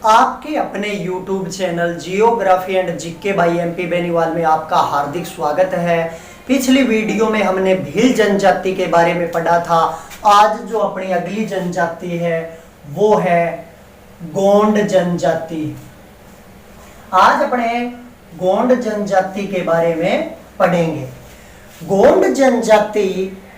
आपके अपने YouTube channel geography and GK by MP Beniwal में आपका हार्दिक स्वागत है। पिछली वीडियो में हमने भील जनजाति के बारे में पढ़ा था। आज जो अपनी अगली जनजाति है वो है गोंड जनजाति। आज अपने गोंड जनजाति के बारे में पढ़ेंगे। गोंड जनजाति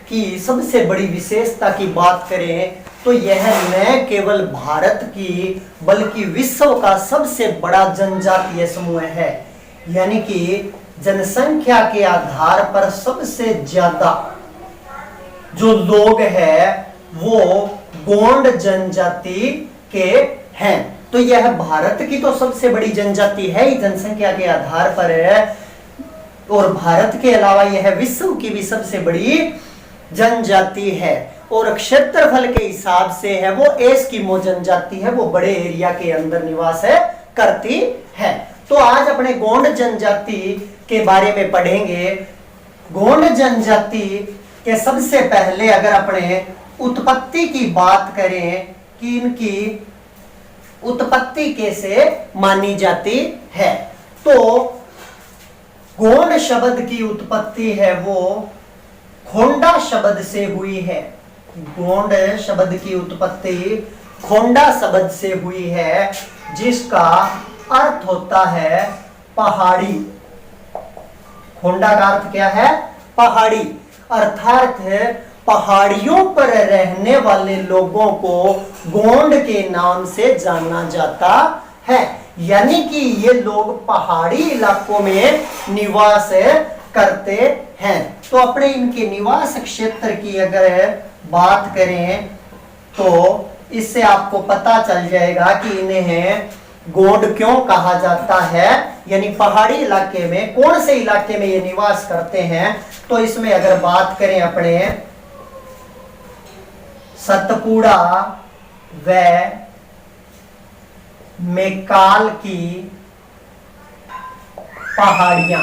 की सबसे बड़ी विशेषता की बात करें तो यह न केवल भारत की बल्कि विश्व का सबसे बड़ा जनजातीय समूह है। यानी कि जनसंख्या के आधार पर सबसे ज्यादा जो लोग हैं वो गोंड जनजाति के हैं। तो यह भारत की तो सबसे बड़ी जनजाति है ही जनसंख्या के आधार पर है, और भारत के अलावा यह विश्व की भी सबसे बड़ी जनजाति है। और क्षेत्रफल के हिसाब से है वो एस्किमो जनजाति है, वो बड़े एरिया के अंदर निवास करती है। तो आज अपने गोंड जनजाति के बारे में पढ़ेंगे। गोंड जनजाति के सबसे पहले अगर अपने उत्पत्ति की बात करें कि इनकी उत्पत्ति कैसे मानी जाती है, तो गोंड शब्द की उत्पत्ति है वो खोंडा शब्द से हुई है। गोंड शब्द की उत्पत्ति खोंडा शब्द से हुई है, जिसका अर्थ होता है पहाड़ी। खोंडा का अर्थ क्या है? पहाड़ी। अर्थात पहाड़ियों पर रहने वाले लोगों को गोंड के नाम से जाना जाता है। यानी कि ये लोग पहाड़ी इलाकों में निवास करते हैं। तो अपने इनके निवास क्षेत्र की अगर बात करें तो इससे आपको पता चल जाएगा कि इन्हें गोंड क्यों कहा जाता है। यानी पहाड़ी इलाके में कौन से इलाके में ये निवास करते हैं, तो इसमें अगर बात करें अपने सतपुड़ा व मेकाल की पहाड़ियां,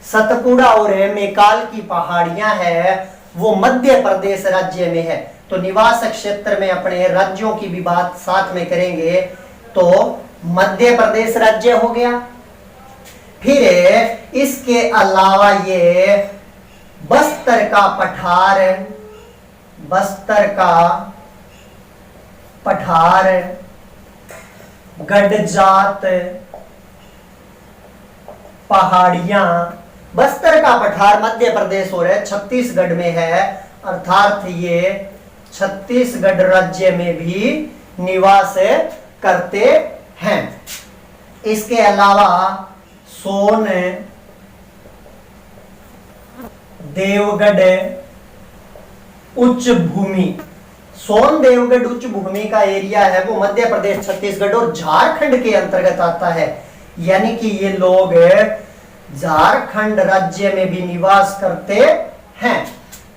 सतपुड़ा और मेकाल की पहाड़ियां है वो मध्य प्रदेश राज्य में है। तो निवास क्षेत्र में अपने राज्यों की भी बात साथ में करेंगे तो मध्य प्रदेश राज्य हो गया। फिर इसके अलावा ये बस्तर का पठार, बस्तर का पठार, गडजात पहाड़ियां, बस्तर का पठार मध्य प्रदेश और छत्तीसगढ़ में है। अर्थात ये छत्तीसगढ़ राज्य में भी निवास करते हैं। इसके अलावा सोन देवगढ़ उच्च भूमि, सोन देवगढ़ उच्च भूमि का एरिया है वो मध्य प्रदेश, छत्तीसगढ़ और झारखंड के अंतर्गत आता है। यानी कि ये लोग झारखंड राज्य में भी निवास करते हैं।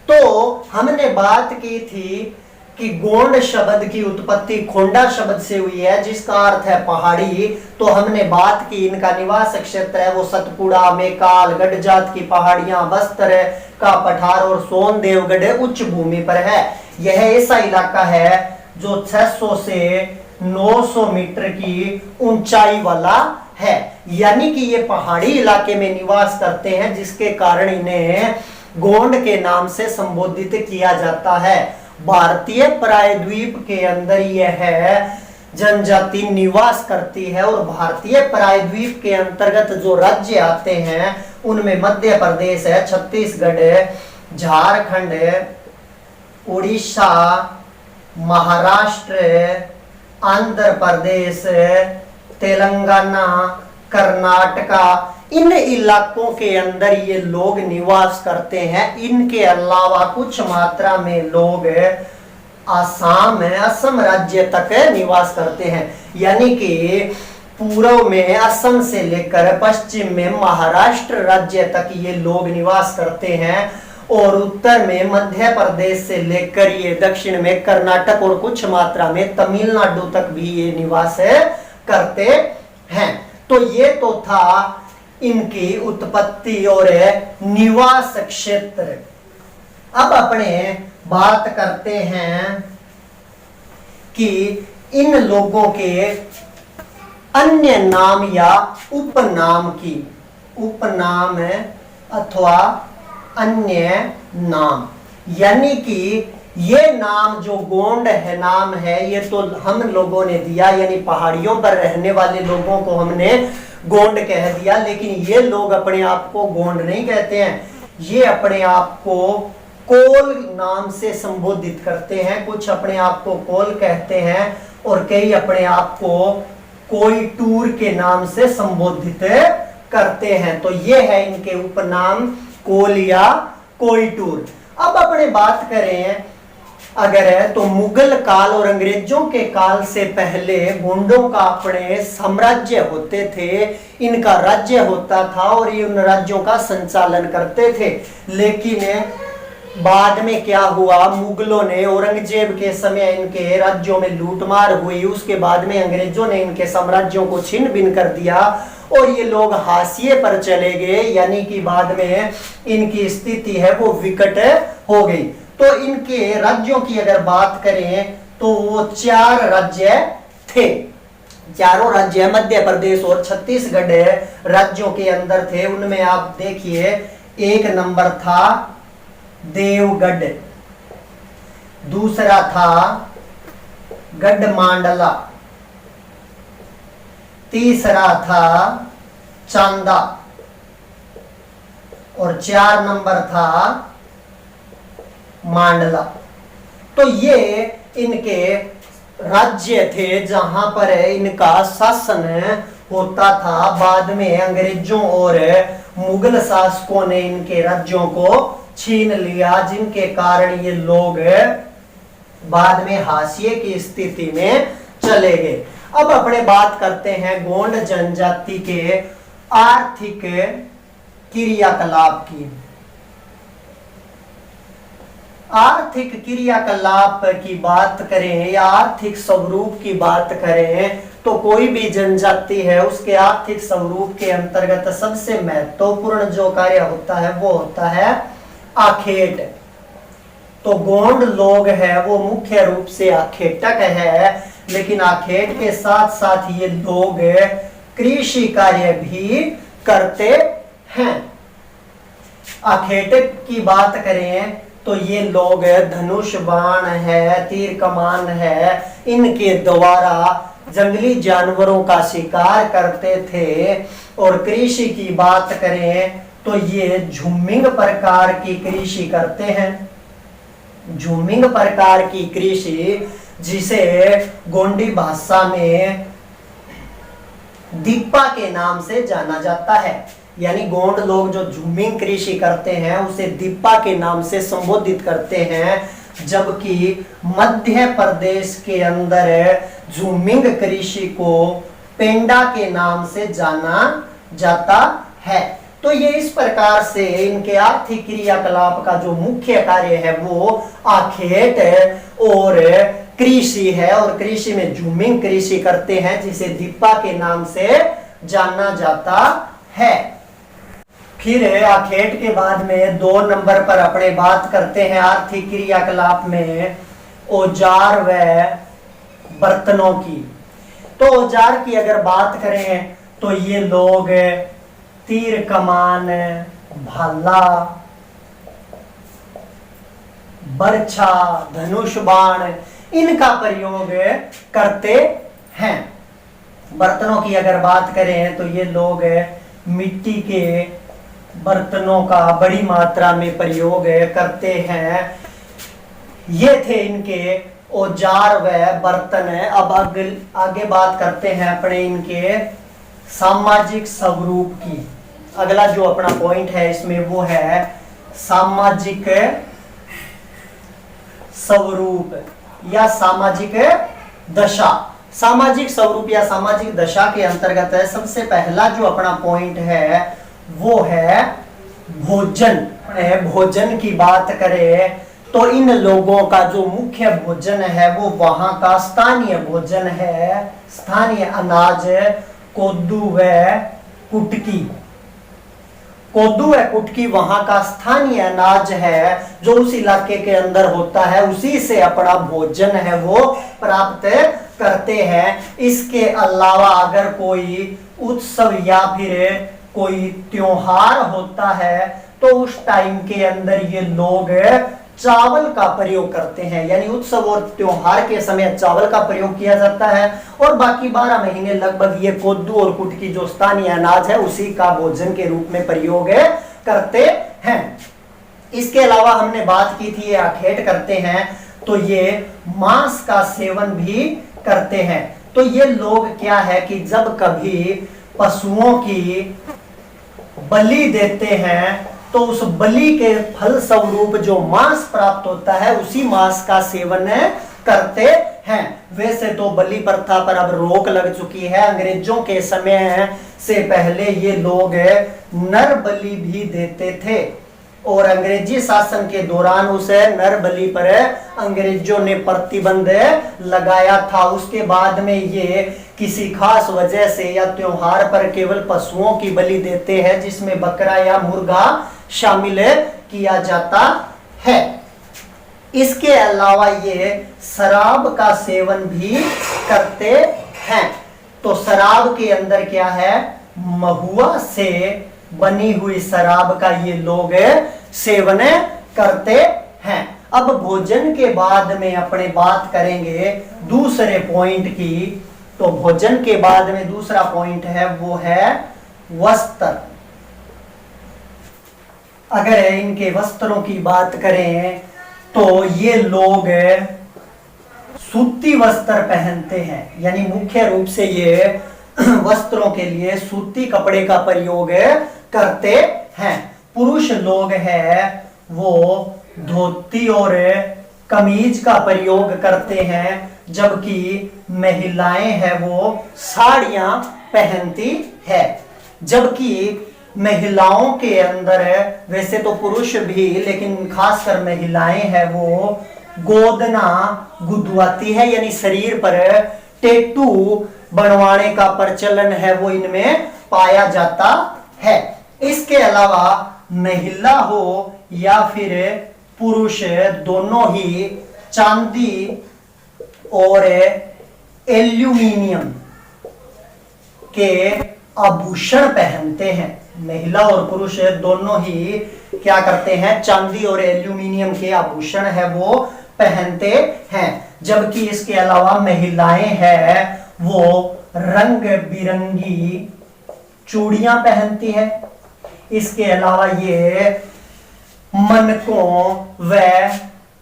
तो हमने बात की थी कि गोंड शब्द की उत्पत्ति खोंडा शब्द से हुई है, जिसका अर्थ है पहाड़ी। तो हमने बात की इनका निवास क्षेत्र है वो सतपुड़ा, मेकाल, गडजात की पहाड़ियां, बस्तर का पठार और सोन देवगढ़ उच्च भूमि पर है। यह ऐसा इलाका है जो 600 से 900 मीटर की ऊंचाई वाला है। यानी कि ये पहाड़ी इलाके में निवास करते हैं, जिसके कारण इन्हें गोंड के नाम से संबोधित किया जाता है। भारतीय प्रायद्वीप के अंदर यह जनजाति निवास करती है और भारतीय प्रायद्वीप के अंतर्गत जो राज्य आते हैं उनमें मध्य प्रदेश है, छत्तीसगढ़, झारखंड, उड़ीसा, महाराष्ट्र, आंध्र प्रदेश, तेलंगाना, कर्नाटका, इन इलाकों के अंदर ये लोग निवास करते हैं। इनके अलावा कुछ मात्रा में लोग आसाम, असम राज्य तक निवास करते हैं। यानी कि पूर्व में असम से लेकर पश्चिम में महाराष्ट्र राज्य तक ये लोग निवास करते हैं, और उत्तर में मध्य प्रदेश से लेकर ये दक्षिण में कर्नाटक और कुछ मात्रा में तमिलनाडु तक भी ये निवास करते हैं। तो ये तो था इनकी उत्पत्ति और निवास क्षेत्र। अब अपने बात करते हैं कि इन लोगों के अन्य नाम या उपनाम की, उपनाम अथवा अन्य नाम, यानी कि ये नाम जो गोंड है नाम है ये तो हम लोगों ने दिया, यानी पहाड़ियों पर रहने वाले लोगों को हमने गोंड कह दिया, लेकिन ये लोग अपने आप को गोंड नहीं कहते हैं, ये अपने आप को कोल नाम से संबोधित करते हैं। कुछ अपने आप को कोल कहते हैं और कई अपने आप को कोई टूर के नाम से संबोधित करते हैं। तो ये है इनके उपनाम कोल या कोई टूर। अब अपने बात करें अगर है तो मुगल काल और अंग्रेजों के काल से पहले गोंडों का अपने साम्राज्य होते थे, इनका राज्य होता था और ये उन राज्यों का संचालन करते थे। लेकिन बाद में क्या हुआ, मुगलों ने औरंगजेब के समय इनके राज्यों में लूटमार हुई, उसके बाद में अंग्रेजों ने इनके साम्राज्यों को छिन्न भिन्न कर दिया और ये लोग हाशिए पर चले गए, यानी कि बाद में इनकी स्थिति है वो विकट हो गई। तो इनके राज्यों की अगर बात करें तो वो 4 राज्य थे, चारों राज्य मध्य प्रदेश और छत्तीसगढ़ राज्यों के अंदर थे। उनमें आप देखिए, एक नंबर था देवगढ़, दूसरा था गढ़मांडला, तीसरा था चांदा और 4 नंबर था मांडला। तो ये इनके राज्य थे जहां पर इनका शासन होता था। बाद में अंग्रेजों और मुगल शासकों ने इनके राज्यों को छीन लिया, जिनके कारण ये लोग बाद में हाशिए की स्थिति में चले गए। अब अपने बात करते हैं गोंड जनजाति के आर्थिक क्रियाकलाप की। आर्थिक क्रियाकलाप की बात करें या आर्थिक स्वरूप की बात करें तो कोई भी जनजाति है उसके आर्थिक स्वरूप के अंतर्गत सबसे महत्वपूर्ण जो कार्य होता है वो होता है आखेट। तो गोंड लोग हैं वो मुख्य रूप से आखेटक है, लेकिन आखेट के साथ साथ ये लोग कृषि कार्य भी करते हैं। आखेटक की बात करें तो ये लोग धनुष बाण है, तीर कमान है, इनके द्वारा जंगली जानवरों का शिकार करते थे। और कृषि की बात करें तो ये झूमिंग प्रकार की कृषि करते हैं। झूमिंग प्रकार की कृषि जिसे गोंडी भाषा में दीपा के नाम से जाना जाता है, यानी गोंड लोग जो झूमिंग कृषि करते हैं उसे दीपा के नाम से संबोधित करते हैं, जबकि मध्य प्रदेश के अंदर झूमिंग कृषि को पेंडा के नाम से जाना जाता है। तो ये इस प्रकार से इनके आर्थिक क्रियाकलाप का जो मुख्य कार्य है वो आखेट और कृषि है, और कृषि में झूमिंग कृषि करते हैं जिसे दीपा के नाम से जाना जाता है। फिर आखेट के बाद में 2 नंबर पर अपने बात करते हैं आर्थिक क्रियाकलाप में औजार व बर्तनों की। तो औजार की अगर बात करें तो ये लोग तीर कमान, भाला, बर्छा, धनुष बाण इनका प्रयोग करते हैं। बर्तनों की अगर बात करें तो ये लोग मिट्टी के बर्तनों का बड़ी मात्रा में प्रयोग करते हैं। ये थे इनके औजार व बर्तन। अब आगे बात करते हैं अपने इनके सामाजिक स्वरूप की। अगला जो अपना पॉइंट है इसमें वो है सामाजिक स्वरूप या सामाजिक दशा। सामाजिक स्वरूप या सामाजिक दशा के अंतर्गत है सबसे पहला जो अपना पॉइंट है वो है भोजन। भोजन की बात करें तो इन लोगों का जो मुख्य भोजन है वो वहां का स्थानीय भोजन है। स्थानीय अनाज कोदू व कुटकी। कोदू व कुटकी वहां का स्थानीय अनाज है जो उस इलाके के अंदर होता है, उसी से अपना भोजन है वो प्राप्त करते हैं। इसके अलावा अगर कोई उत्सव या फिर कोई त्योहार होता है तो उस टाइम के अंदर ये लोग चावल का प्रयोग करते हैं, यानी उत्सव और त्योहार के समय चावल का प्रयोग किया जाता है। और बाकी 12 महीने लगभग ये कोदू और कुटकी जो स्थानीय अनाज है उसी का भोजन के रूप में प्रयोग करते हैं। इसके अलावा हमने बात की थी ये आखेट करते हैं तो ये मांस का सेवन भी करते हैं। तो ये लोग क्या है कि जब कभी पशुओं की बलि देते हैं तो उस बलि के फल स्वरूप जो मांस प्राप्त होता है उसी मांस का सेवन करते हैं। वैसे तो बलि प्रथा पर अब रोक लग चुकी है। अंग्रेजों के समय से पहले ये लोग नर बलि भी देते थे और अंग्रेजी शासन के दौरान उस नर बलि पर अंग्रेजों ने प्रतिबंध लगाया था। उसके बाद में ये किसी खास वजह से या त्योहार पर केवल पशुओं की बलि देते हैं जिसमें बकरा या मुर्गा शामिल किया जाता है। इसके अलावा ये शराब का सेवन भी करते हैं। तो शराब के अंदर क्या है, महुआ से बनी हुई शराब का ये लोग सेवन करते हैं। अब भोजन के बाद में अपने बात करेंगे दूसरे पॉइंट की। तो भोजन के बाद में दूसरा पॉइंट है वो है वस्त्र। अगर इनके वस्त्रों की बात करें तो ये लोग सूती वस्त्र पहनते हैं, यानी मुख्य रूप से ये वस्त्रों के लिए सूती कपड़े का प्रयोग करते हैं। पुरुष लोग हैं वो धोती और कमीज का प्रयोग करते हैं, जबकि महिलाएं हैं वो साड़ियां पहनती है। जबकि महिलाओं के अंदर वैसे तो पुरुष भी लेकिन खासकर महिलाएं हैं वो गोदना गुदवाती है, यानी शरीर पर टैटू बनवाने का प्रचलन है वो इनमें पाया जाता है। इसके अलावा महिला हो या फिर पुरुष दोनों ही चांदी और एल्यूमिनियम के आभूषण पहनते हैं। महिला और पुरुष दोनों ही क्या करते हैं, चांदी और एल्यूमिनियम के आभूषण है वो पहनते हैं। जबकि इसके अलावा महिलाएं हैं वो रंग बिरंगी चूड़ियां पहनती है। इसके अलावा ये मनकों व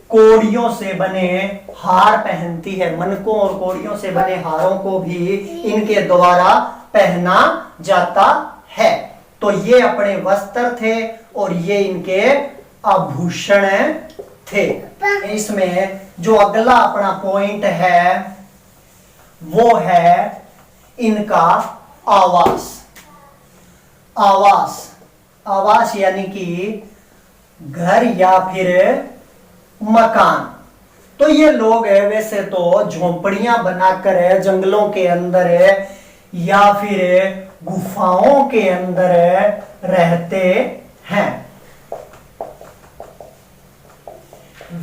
कोड़ियों से बने हार पहनती है। मनकों और कोड़ियों से बने हारों को भी इनके द्वारा पहना जाता है। तो ये अपने वस्त्र थे और ये इनके आभूषण थे। इसमें जो अगला अपना पॉइंट है वो है इनका आवास। आवास आवास यानी कि घर या फिर मकान। तो ये लोग वैसे तो झोंपड़ियां बनाकर जंगलों के अंदर या फिर गुफाओं के अंदर रहते हैं।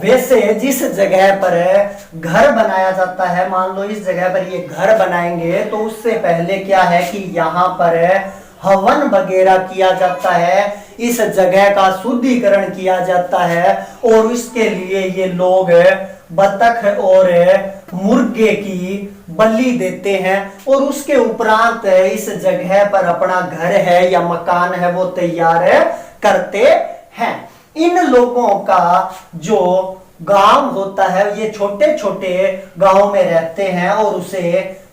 वैसे जिस जगह पर घर बनाया जाता है, मान लो इस जगह पर ये घर बनाएंगे तो उससे पहले क्या है कि यहाँ पर हवन वगैरह किया जाता है, इस जगह का शुद्धिकरण किया जाता है और इसके लिए ये लोग बतख और मुर्गे की बलि देते हैं और उसके उपरांत इस जगह पर अपना घर है या मकान है वो तैयार करते हैं। इन लोगों का जो गांव होता है ये छोटे छोटे गांव में रहते हैं और उसे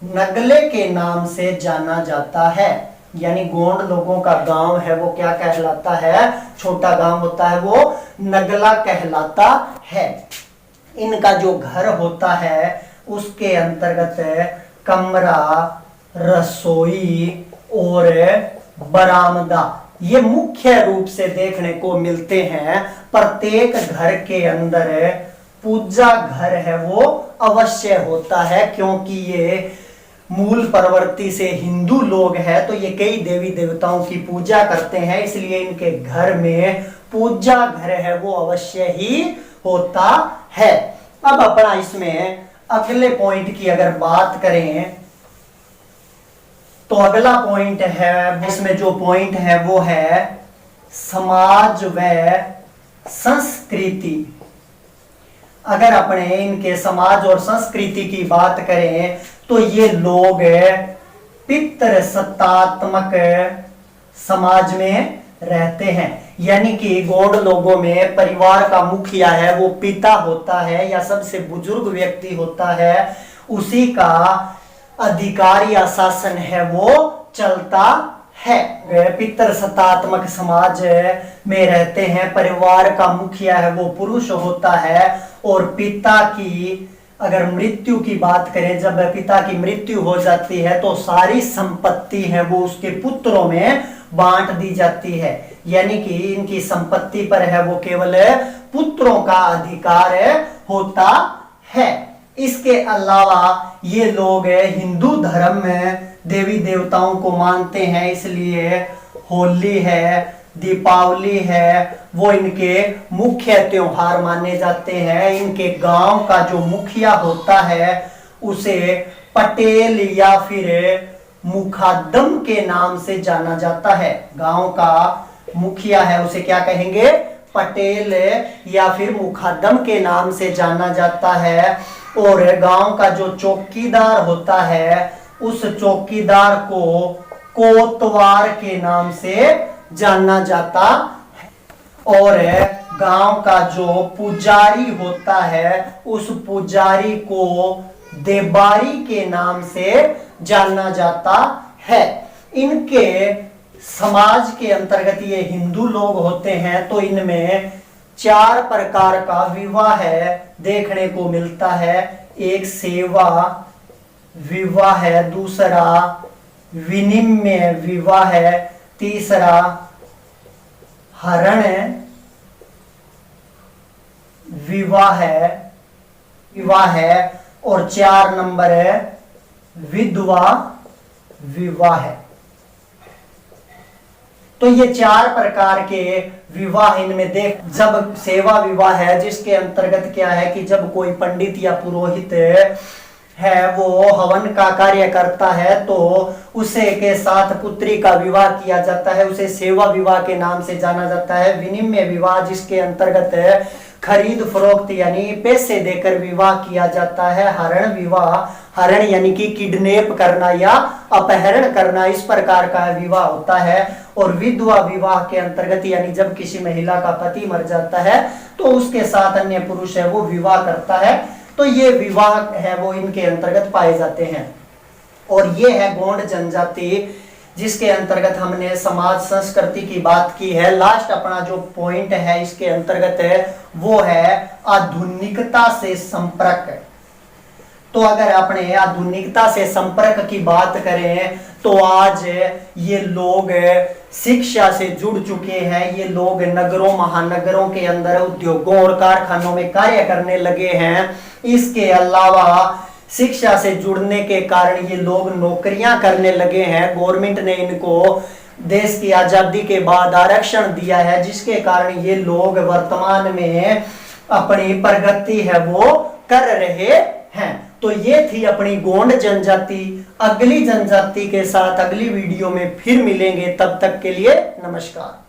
नगले के नाम से जाना जाता है। यानी गोंड लोगों का गांव है वो क्या कहलाता है, छोटा गांव होता है वो नगला कहलाता है। इनका जो घर होता है उसके अंतर्गत कमरा, रसोई और बरामदा ये मुख्य रूप से देखने को मिलते हैं। प्रत्येक घर के अंदर पूजा घर है वो अवश्य होता है, क्योंकि ये मूल प्रवृत्ति से हिंदू लोग हैं तो ये कई देवी देवताओं की पूजा करते हैं, इसलिए इनके घर में पूजा घर है वो अवश्य ही होता है। अब अपना इसमें अगले पॉइंट की अगर बात करें तो अगला पॉइंट है, इसमें जो पॉइंट है वो है समाज व संस्कृति। अगर अपने इनके समाज और संस्कृति की बात करें तो ये लोग पितृ सत्तात्मक समाज में रहते हैं, यानी कि गौड़ लोगों में परिवार का मुखिया है वो पिता होता है या सबसे बुजुर्ग व्यक्ति होता है, उसी का अधिकार या शासन है वो चलता है। वे पितृ सत्तात्मक समाज में रहते हैं, परिवार का मुखिया है वो पुरुष होता है और पिता की अगर मृत्यु की बात करें, जब पिता की मृत्यु हो जाती है तो सारी संपत्ति है वो उसके पुत्रों में बांट दी जाती है, यानी कि इनकी संपत्ति पर है वो केवल पुत्रों का अधिकार होता है। इसके अलावा ये लोग हिंदू धर्म में देवी देवताओं को मानते हैं, इसलिए होली है, दीपावली है, वो इनके मुख्य त्योहार माने जाते हैं। इनके गांव का जो मुखिया होता है उसे पटेल या फिर मुखाद्दम के नाम से जाना जाता है। गांव का मुखिया है उसे क्या कहेंगे? पटेल या फिर मुखाद्दम के नाम से जाना जाता है। और गांव का जो चौकीदार होता है उस चौकीदार को कोतवार के नाम से जाना जाता है। और गांव का जो पुजारी होता है उस पुजारी को देबारी के नाम से जाना जाता है। इनके समाज के अंतर्गत ये हिंदू लोग होते हैं, तो इनमें 4 प्रकार का विवाह देखने को मिलता है। एक सेवा विवाह है, दूसरा विनिमय विवाह है, तीसरा हरण विवाह है और 4 नंबर है विधवा विवाह है। तो ये 4 प्रकार के विवाह इनमें देख, जब सेवा विवाह है जिसके अंतर्गत क्या है कि जब कोई पंडित या पुरोहित है वो हवन का कार्य करता है तो उसे के साथ पुत्री का विवाह किया जाता है, उसे सेवा विवाह के नाम से जाना जाता है। विनिमय विवाह जिसके अंतर्गत खरीद फरोख्त यानी पैसे देकर विवाह किया जाता है। हरण विवाह, हरण यानी कि किडनैप करना या अपहरण करना, इस प्रकार का विवाह होता है। और विधवा विवाह के अंतर्गत यानी जब किसी महिला का पति मर जाता है तो उसके साथ अन्य पुरुष है वो विवाह करता है। तो ये विवाह है वो इनके अंतर्गत पाए जाते हैं। और ये है गौंड जनजाति जिसके अंतर्गत हमने समाज संस्कृति की बात की है। लास्ट अपना जो पॉइंट है इसके अंतर्गत है वो है आधुनिकता से संपर्क। तो अगर अपने आधुनिकता से संपर्क की बात करें तो आज ये लोग शिक्षा से जुड़ चुके हैं। ये लोग नगरों महानगरों के अंदर उद्योगों और कारखानों में कार्य करने लगे हैं। इसके अलावा शिक्षा से जुड़ने के कारण ये लोग नौकरियां करने लगे हैं। गवर्नमेंट ने इनको देश की आजादी के बाद आरक्षण दिया है, जिसके कारण ये लोग वर्तमान में अपनी प्रगति है वो कर रहे हैं। तो ये थी अपनी गोंड जनजाति। अगली जनजाति के साथ अगली वीडियो में फिर मिलेंगे, तब तक के लिए नमस्कार।